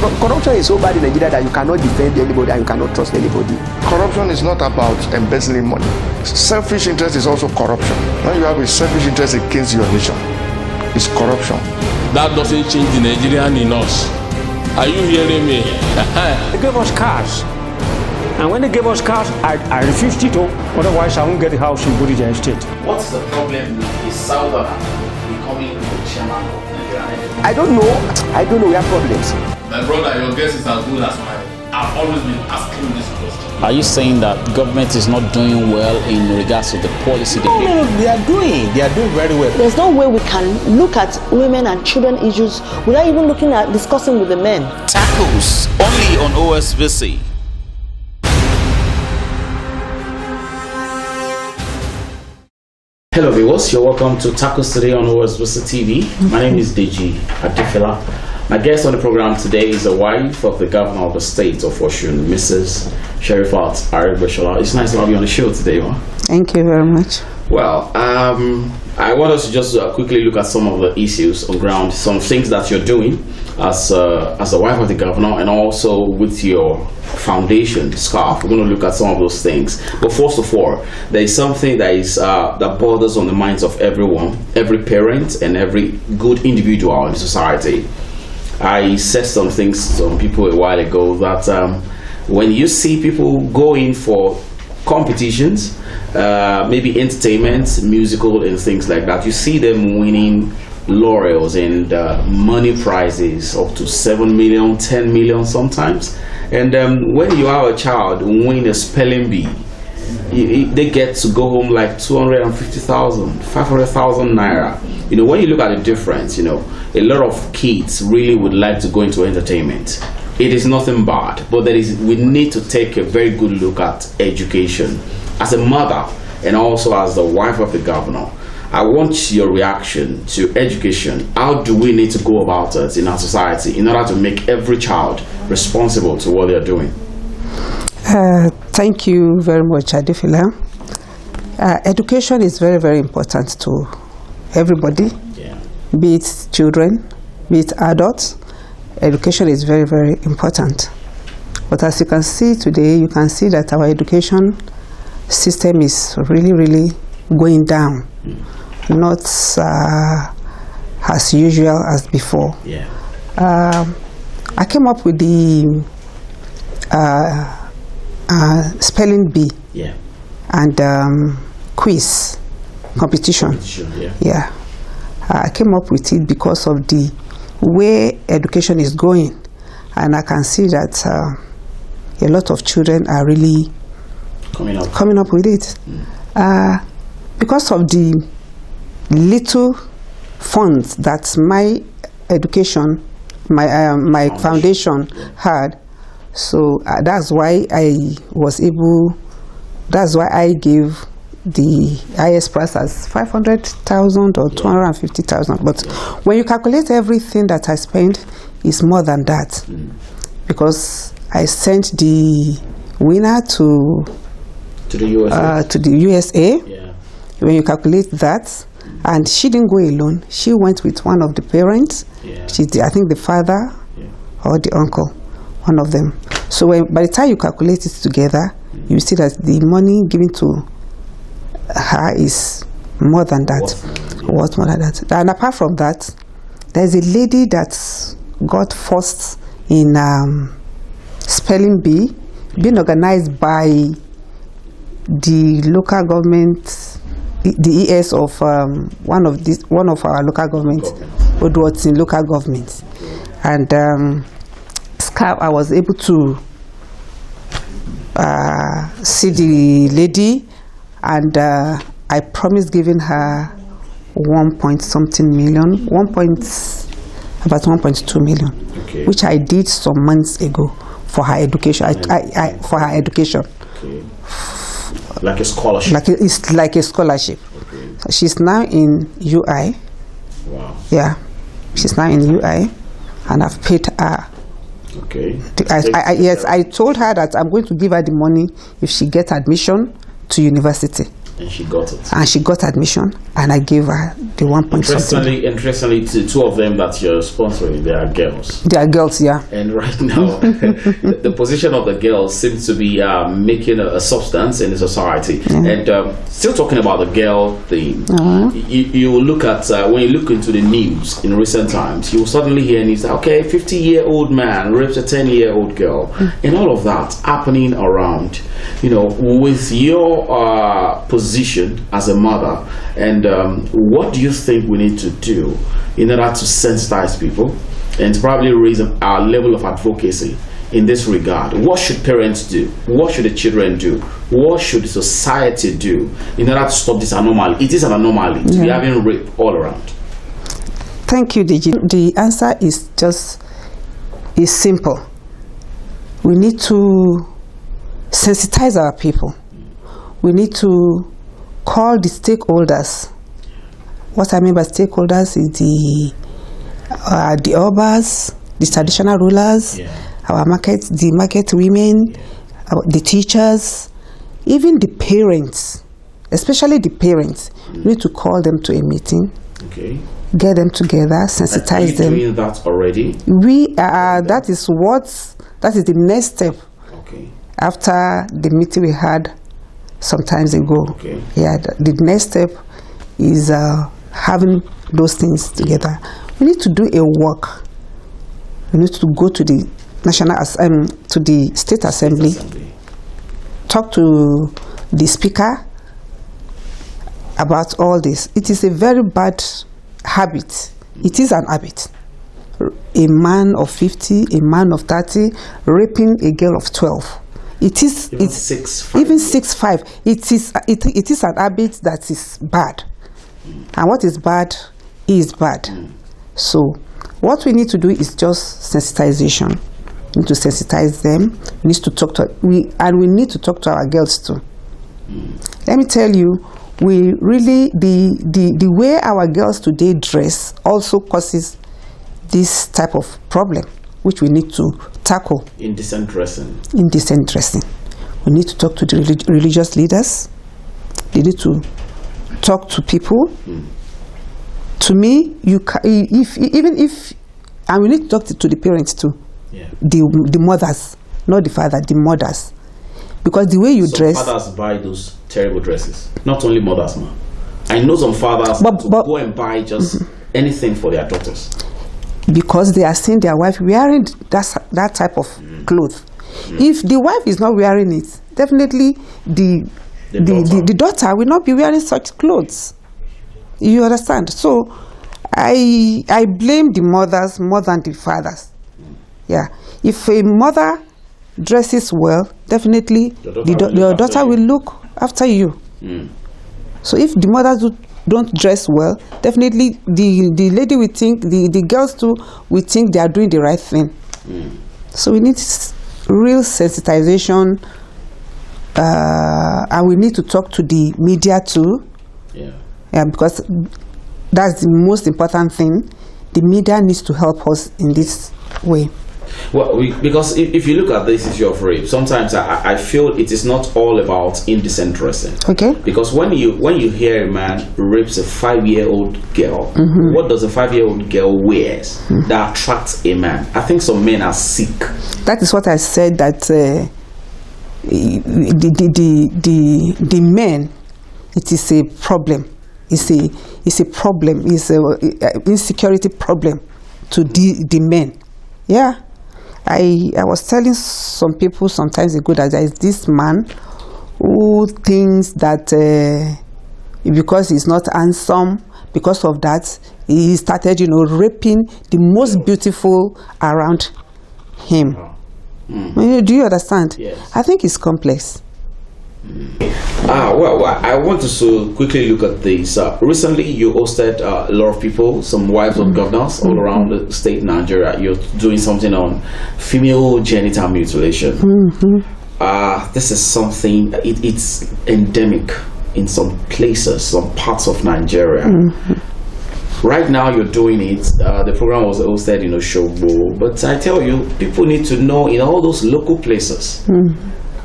Corruption is so bad in Nigeria that you cannot defend anybody and you cannot trust anybody. Corruption is not about embezzling money. Selfish interest is also corruption. When you have a selfish interest against your nation, it's corruption. That doesn't change the Nigerian in us. Are you hearing me? They gave us cars. And when they gave us cars, I refused it. Otherwise, I won't get a house in Bodija Estate. What's the problem with the Southerner becoming the chairman of Nigeria? I don't know. We have problems. My brother, your guess is as good as mine. I've always been asking this question. Are you saying that government is not doing well in regards to the policy? No, they are doing very well. There's no way we can look at women and children issues without even looking at discussing with the men. Tackles only on OSBC. Hello viewers, you're welcome to Tackles today on OSBC TV. My name is Deji Adifela. My guest on the program today is the wife of the governor of the state of Osun, Mrs. Sherifat Aregbesola. It's nice to have you on the show today, ma. Thank you very much. Well, I want us to just quickly look at some of the issues on ground, some things that you're doing as a wife of the governor, and also with your foundation, SCARF. We're going to look at some of those things. But first of all, there is something that is that borders on the minds of everyone, every parent, and every good individual in society. I said some things to some people a while ago that when you see people going for competitions, maybe entertainment, musical and things like that, you see them winning laurels and money prizes up to 7 million, 10 million sometimes. And when you have a child win a spelling bee, they get to go home like 250,000, 500,000 naira. You know, when you look at the difference, you know, a lot of kids really would like to go into entertainment. It is nothing bad, but we need to take a very good look at education. As a mother and also as the wife of the governor, I want your reaction to education. How do we need to go about it in our society in order to make every child responsible to what they're doing? Thank you very much, Adifila. Education is very, very important to everybody, be it children, be it adults. Education is very, very important. But as you can see today, you can see that our education system is really, really going down. Not as usual as before. I came up with the spelling bee and quiz competition. I came up with it because of the way education is going, and I can see that a lot of children are really coming up with it. Because of the little funds that my education, my foundation had, so that's why I gave the highest price as 500,000 or 250,000. But when you calculate everything that I spent, it's more than that, because I sent the winner to the USA. When you calculate that, and she didn't go alone, she went with one of the parents. I think the father or the uncle, one of them. So by the time you calculate it together, you see that the money given to her is more than that. What more than that? And apart from that, there's a lady that got first in spelling bee, being organized by the local government, the ES of one of our local governments, Osun local government. And SCARF, I was able to see the lady, and I promised giving her 1.something million, about 1.2 million, which I did some months ago for her education. For her education. Like a scholarship. It's like a scholarship. So she's now in UI. Wow. Yeah, she's now in UI, and I've paid her. Yes, I told her that I'm going to give her the money if she gets admission to university. And she got it. And she got admission, and I gave her the 1 point something. Interestingly, the two of them that you're sponsoring, they are girls. They are girls, yeah. And right now, the position of the girls seems to be making a substance in the society. And still talking about the girl thing, you look at, when you look into the news in recent times, you will suddenly hear news that, okay, 50-year-old man rapes a 10-year-old girl. And all of that happening around, you know, with your position as a mother, and what do you think we need to do in order to sensitize people and probably raise our level of advocacy in this regard? What should parents do? What should the children do? What should society do in order to stop this anomaly? It is an anomaly to be having rape all around. Thank you, DG. The answer is simple. We need to sensitize our people. We need to call the stakeholders. What I mean by stakeholders is the urbans, the traditional rulers, the market women, the teachers, even the parents, especially the parents. We need to call them to a meeting. Okay. Get them together, sensitize them. Are you doing that already? That is the next step. Okay. After the meeting we had some times ago. Okay. Yeah, the next step is having those things together. We need to do a work. We need to go to the to the state assembly, talk to the speaker about all this. It is a very bad habit. It is an habit. A man of 50, a man of 30, raping a girl of 12. It is even 6'5". It is an habit that is bad, and what is bad is bad. So what we need to do is just sensitization. We need to sensitize them. We need to talk to we need to talk to our girls too. Let me tell you, we really the way our girls today dress also causes this type of problem, which we need to tackle. Indecent dressing. Indecent dressing. We need to talk to the religious leaders. They need to talk to people. To me, and we need to talk to the parents too. Yeah. The mothers, not the father, the mothers. Because the way you dress. Fathers buy those terrible dresses. Not only mothers, man. I know some fathers go and buy just anything for their daughters. Because they are seeing their wife wearing that type of clothes. If the wife is not wearing it, definitely the daughter will not be wearing such clothes. You understand? So I blame the mothers more than the fathers. Yeah. If a mother dresses well, definitely your daughter will look after you. So if the mothers don't dress well, definitely the lady will think, the girls too will think they are doing the right thing. So we need real sensitization, and we need to talk to the media too. Yeah, because that's the most important thing. The media needs to help us in this way. Well, because if you look at this issue of rape, sometimes I feel it is not all about indecent dressing. Okay. Because when you hear a man rapes a 5-year-old girl, what does a 5-year-old girl wears that attracts a man? I think some men are sick. That is what I said. That the men, it is a problem. It's a problem. It's a insecurity problem to the men. Yeah. I was telling some people sometimes ago that there is this man who thinks that because he's not handsome, because of that, he started, raping the most beautiful around him. Do you understand? Yes. I think it's complex. Well, I want to so quickly look at this. Recently, you hosted a lot of people, some wives of governors all around the state Nigeria. You're doing something on female genital mutilation. This is something, it's endemic in some places, some parts of Nigeria. Right now, you're doing it. The program was hosted in Osun, but I tell you, people need to know in all those local places.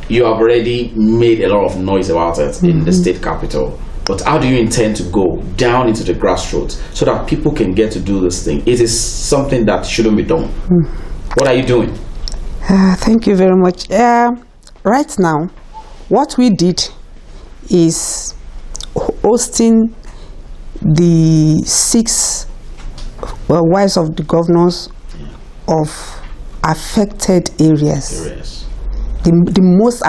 you have already made a lot of noise about it in the state capital. But how do you intend to go down into the grassroots so that people can get to do this thing? It is something that shouldn't be done. What are you doing? Thank you very much. Right now, what we did is hosting the 6 wives of the governors of affected areas. The most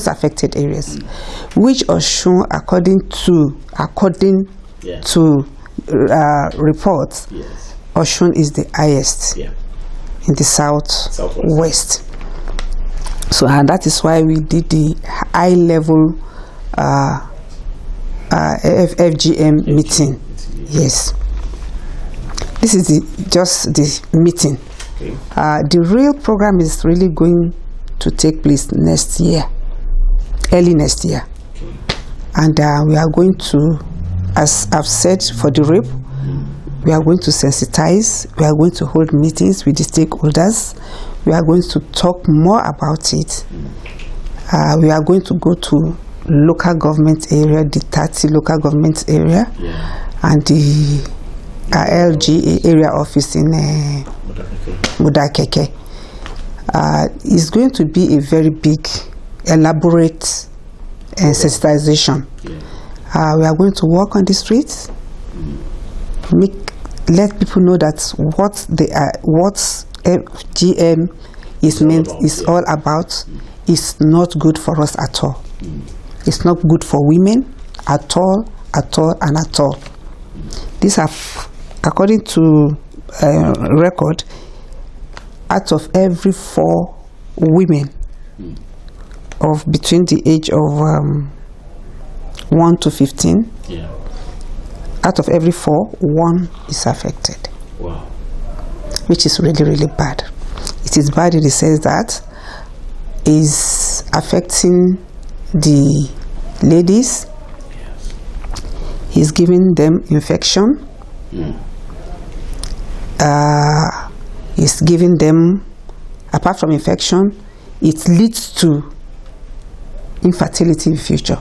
affected areas, which Osun, according to reports, Osun is the highest in the southwest. So, and that is why we did the high level FGM meeting. Yes, this is just the meeting. The real program is really going to take place next year, early next year. And we are going to, as I've said for the rape, we are going to sensitize, we are going to hold meetings with the stakeholders, we are going to talk more about it. We are going to go to local government area, the 30 local government area, and the LGA area office in Mudakeke. It's going to be a very big, elaborate sensitization. We are going to walk on the streets, let people know that what FGM is all about is not good for us at all. It's not good for women at all. These are, according to record, out of every 4 women of between the age of 1 to 15, out of every 4, 1 is affected. Wow. Which is really, really bad. It is bad in the sense that is affecting the ladies, is giving them infection, is giving them, apart from infection, it leads to infertility in future.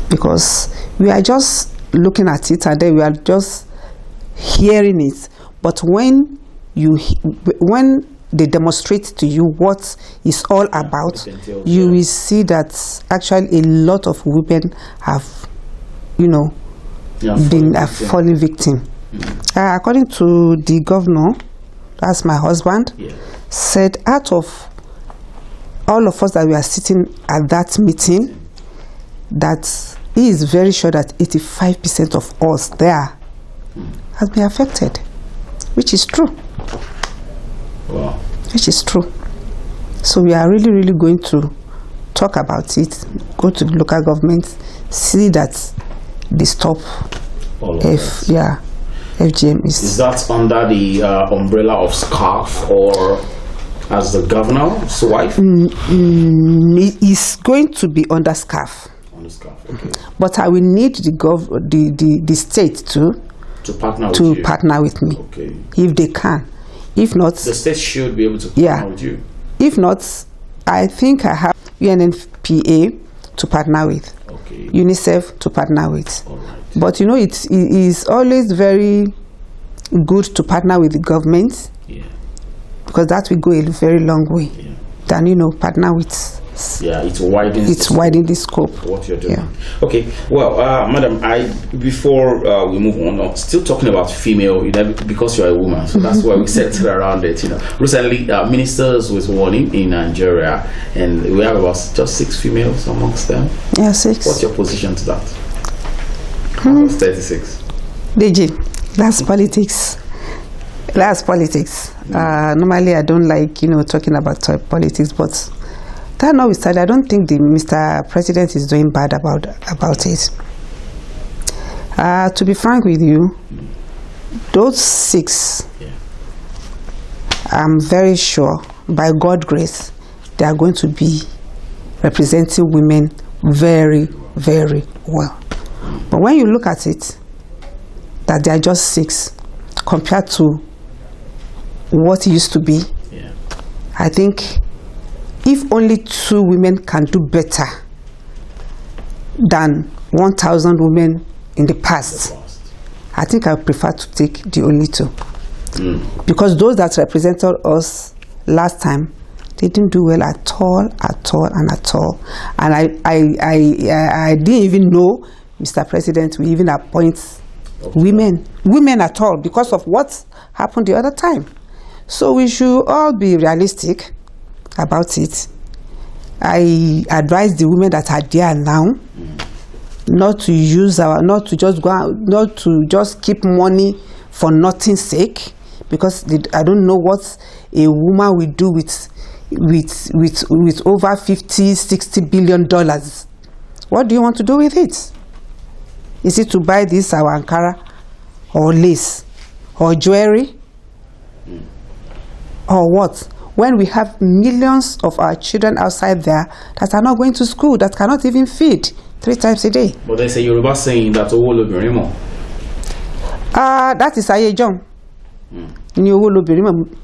Because we are just looking at it and then we are just hearing it, but when they demonstrate to you what it's all about, you will see that actually a lot of women have, been fallen victim. According to the governor, that's my husband, said out of all of us that we are sitting at that meeting, that he is very sure that 85% of us there has been affected, which is true. Wow. Which is true. So we are really, really going to talk about it, go to the local government, see that they stop FGM is that under the umbrella of SCARF or as the governor's wife? It is going to be under SCARF. Under SCARF, okay. But I will need the state to partner with me. Okay. If they can. If not, the state should be able to partner with you. If not, I think I have UNFPA to partner with, UNICEF to partner with. Right. But it is always very good to partner with the government, because that will go a very long way than partner with. It widens the scope of what you're doing. Okay, well, madam, before we move on, still talking about female, because you're a woman, so that's why we centered around it. Recently, ministers was warning in Nigeria, and we have about just 6 females amongst them. 6. What's your position to that? 36. DG, that's politics. That's politics. Normally, I don't like talking about politics, but that notwithstanding, I don't think the Mr. President is doing bad about it. To be frank with you, those 6, I'm very sure, by God's grace, they are going to be representing women very, very well. But when you look at it, that they are just 6 compared to what it used to be, I think if only 2 women can do better than 1,000 women in the past, I think I would prefer to take the only 2. Because those that represented us last time, they didn't do well at all. And I didn't even know, Mr. President, we even appoint women at all because of what happened the other time. So we should all be realistic about it. I advise the women that are there now not to just keep money for nothing's sake, because I don't know what a woman will do with over $50-60 billion. What do you want to do with it? Is it to buy this our Ankara or lace or jewelry or what? When we have millions of our children outside there that are not going to school, that cannot even feed 3 times a day. But there's a Yoruba saying that that is Ayejon.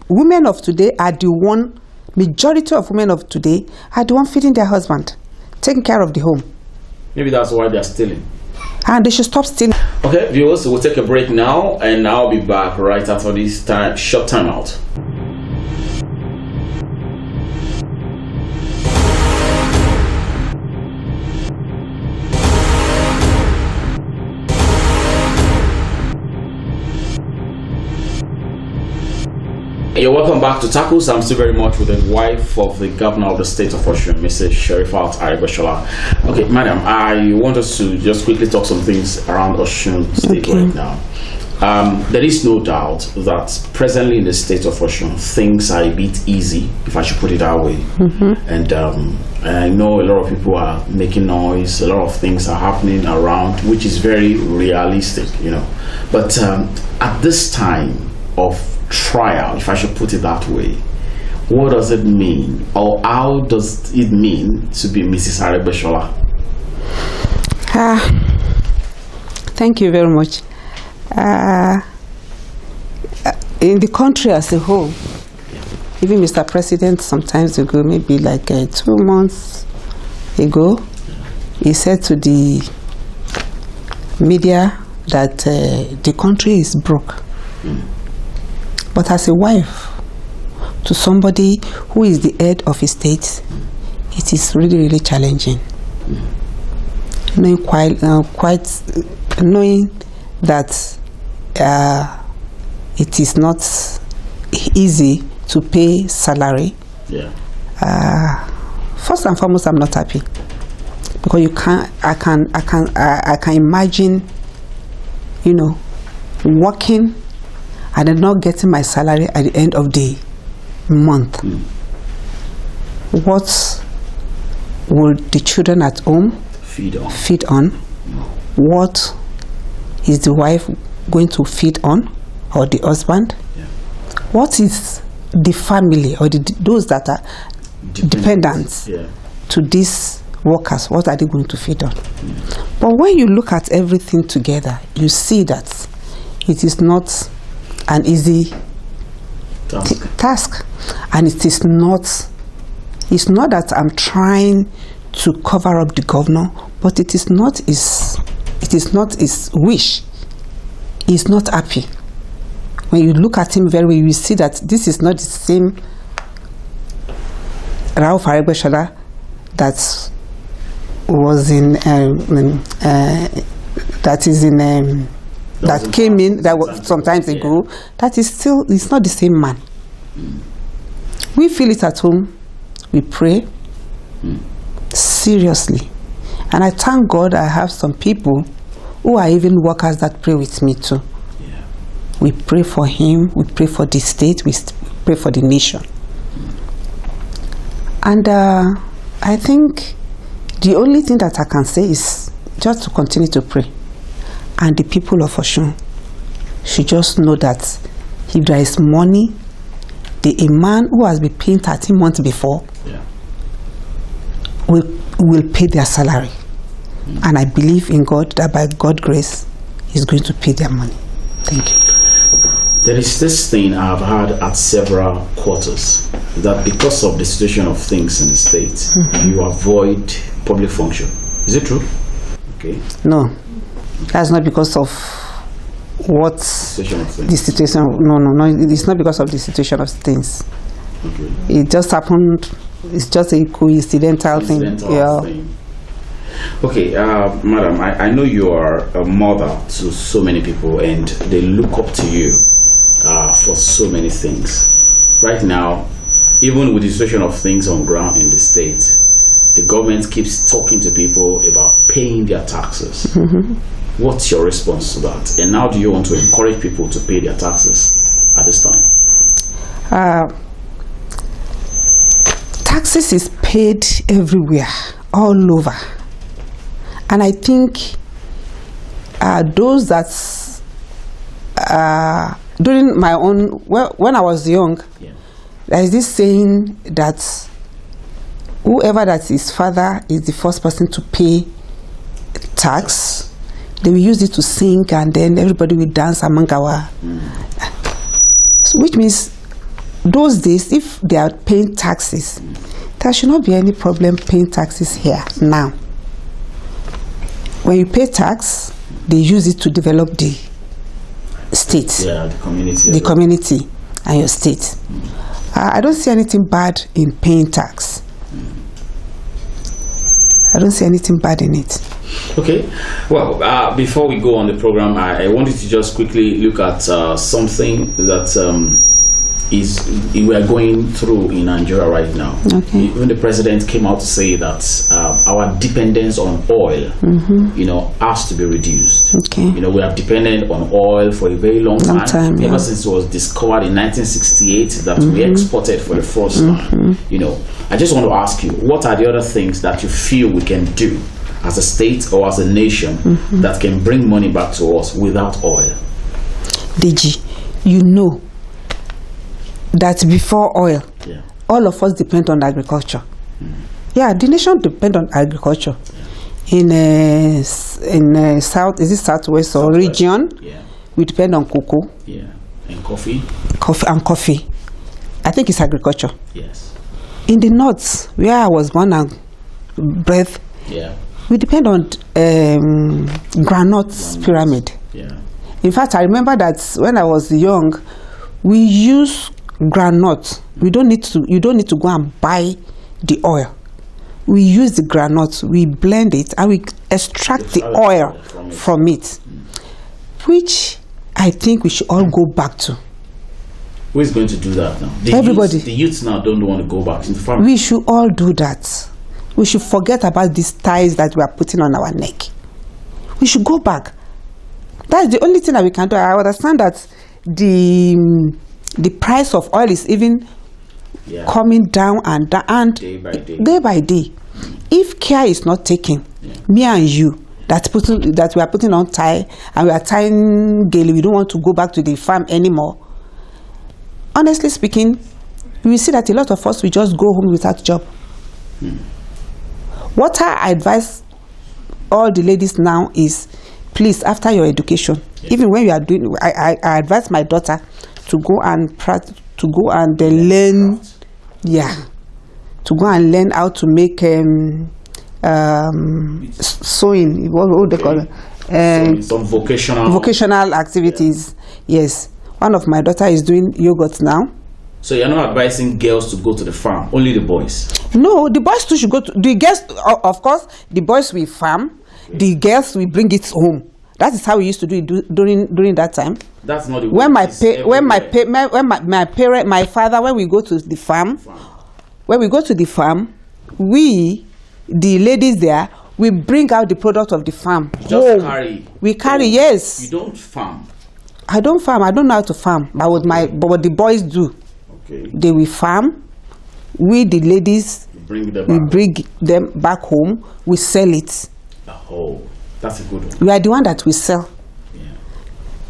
Women of today are the one, majority of women of today are the one feeding their husband, taking care of the home. Maybe that's why they're stealing. And they should stop stealing. Okay, viewers, we'll take a break now, and I'll be back right after this short time out. You're welcome back to Tackles. I'm still very much with the wife of the governor of the state of Osun, Mrs. Sherifat Aregbesola. Okay, madam, I want us to just quickly talk some things around Osun state right now. There is no doubt that presently in the state of Osun, things are a bit easy, if I should put it that way. And I know a lot of people are making noise, a lot of things are happening around, which is very realistic, you know. But at this time of trial, if I should put it that way, what does it mean, or how does it mean to be Mrs. Aregbesola? Thank you very much. In the country as a whole, even Mr. President sometimes ago, maybe like 2 months ago, he said to the media that the country is broke. But as a wife to somebody who is the head of a state, it is really, really challenging. Knowing knowing that it is not easy to pay salary. First and foremost, I'm not happy because I can imagine, you know, working and then not getting my salary at the end of the month. What will the children at home feed on? What is the wife going to feed on, or the husband? What is the family or those that are dependents to these workers? What are they going to feed on? But when you look at everything together, you see that it is not an easy task, and it's not that I'm trying to cover up the governor, but it is not his wish. He's not happy. When you look at him very well, you see that this is not the same Rauf Aregbesola that was that came in that was sometimes ago. That is still, it's not the same man. We feel it at home. We pray seriously, and I thank God I have some people who are even workers that pray with me too. We pray for him, we pray for the state, we pray for the nation. And I think the only thing that I can say is just to continue to pray. And the people of Osun should just know that if there is money, a man who has been paying 13 months before will pay their salary. And I believe in God that by God's grace, He's going to pay their money. Thank you. There is this thing I've heard at several quarters, that because of the situation of things in the state, you avoid public function. Is it true? Okay. No, that's not because of what Situation of things. the situation. No. It's not because of the situation of things. Okay. It just happened. It's just a coincidental thing. Yeah. Thing. Okay, madam, I know you are a mother to so many people and they look up to you for so many things. Right now, even with the situation of things on ground in the state, the government keeps talking to people about paying their taxes. What's your response to that? And how do you want to encourage people to pay their taxes at this time? Taxes is paid everywhere, all over. And I think those that during my own, when I was young, there is this saying that whoever that is father is the first person to pay tax. They will use it to sing, and then everybody will dance among our. So which means those days, if they are paying taxes, there should not be any problem paying taxes here now. When you pay tax, they use it to develop the state, the community, the community, and your state. I don't see anything bad in paying tax. I don't see anything bad in it. Okay. Well, before we go on the program, I wanted to just quickly look at something that we are going through in Nigeria right now. Okay. Even the president came out to say that our dependence on oil, has to be reduced. Okay. We have depended on oil for a very long time yeah. ever since it was discovered in 1968 that we exported for the first time. I just want to ask you, what are the other things that you feel we can do as a state or as a nation that can bring money back to us without oil? DG, you know that before oil, all of us depend on agriculture. Yeah, the nation depend on agriculture. In south, is it southwest or region? Yeah. We depend on cocoa. Yeah, and coffee. Coffee. I think it's agriculture. Yes. In the north, where I was born and bred, we depend on granite pyramid. Yeah. In fact, I remember that when I was young, we use granite. You don't need to go and buy the oil. We use the granite, we blend it, and we extract the oil from it, which I think we should all go back to. Who is going to do that now? Everybody. The youths now don't want to go back into farming. We should all do that. We should forget about these ties that we are putting on our neck. We should go back. That's the only thing that we can do. I understand that the price of oil is even coming down and day by day. If care is not taken, me and you that we are putting on tie and we are tying daily, we don't want to go back to the farm anymore. Honestly speaking, we will see that a lot of us will just go home without job. What I advise all the ladies now is, please, after your education, even when you are doing, I advise my daughter to go and learn, to go and learn how to make sewing. What they call it? Some vocational activities. Yes, one of my daughter is doing yogurt now. So you're not advising girls to go to the farm, only the boys? No, the boys too should go to the girls. Of course, the boys will farm, the girls will bring it home. That is how we used to do it during that time. That's not the way. When my father, when we go to the farm, we, the ladies there, we bring out the product of the farm. Just carry. We carry, yes. You don't farm. I don't farm. I don't know how to farm. But what the boys do, they will farm. We, the ladies, bring them back home. We sell it. Oh, that's a good one. We are the one that we sell.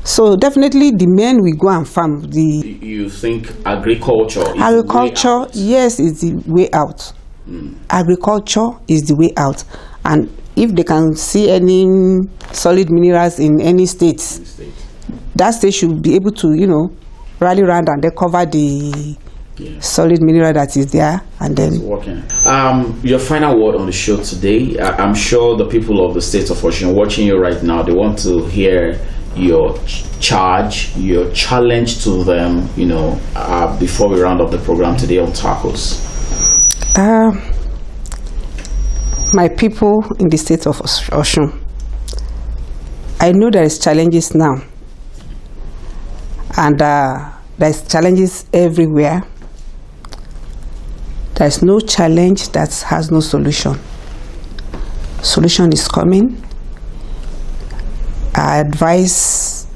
So definitely the men will go and farm. You think agriculture is agriculture, the way out? Yes, is the way out. Agriculture is the way out. And if they can see any solid minerals in any state, that state should be able to, rally around and then cover the solid mineral that is there, and then working. Your final word on the show today. I'm sure the people of the state of Osun watching you right now, they want to hear your charge, your challenge to them, before we round up the program today on tacos. My people in the state of Osun, I know there is challenges now, and there's challenges everywhere. There's no challenge that has no solution. Solution is coming. I advise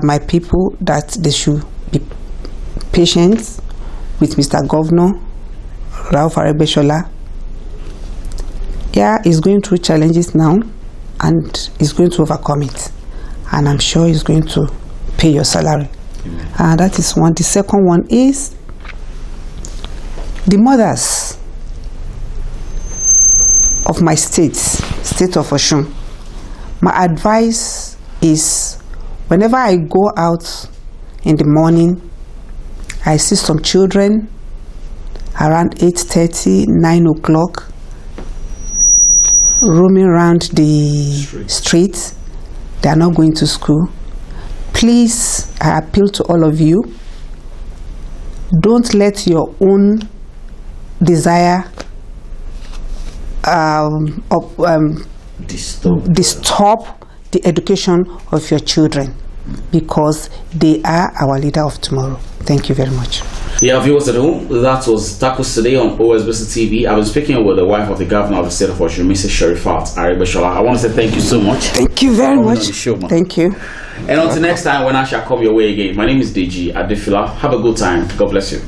my people that they should be patient with Mr. Governor Aregbesola. Yeah, he's going through challenges now, and he's going to overcome it. And I'm sure he's going to pay your salary. That is one. The second one is the mothers of my state of Osun. My advice is, whenever I go out in the morning, I see some children around 8:30, 9 o'clock roaming around the streets. They are not going to school. Please, I appeal to all of you, don't let your own desire disturb the education of your children, because they are our leader of tomorrow. Thank you very much. Yeah, viewers at home, that was Tacos today on Aregbesola TV. I was speaking with the wife of the governor of the state of Osun, Mrs. Sherifat Aregbesola. I want to say thank you so much. Thank you very much. Show, thank you. And until next time, when I shall come your way again, my name is Deji Adefila. Have a good time. God bless you.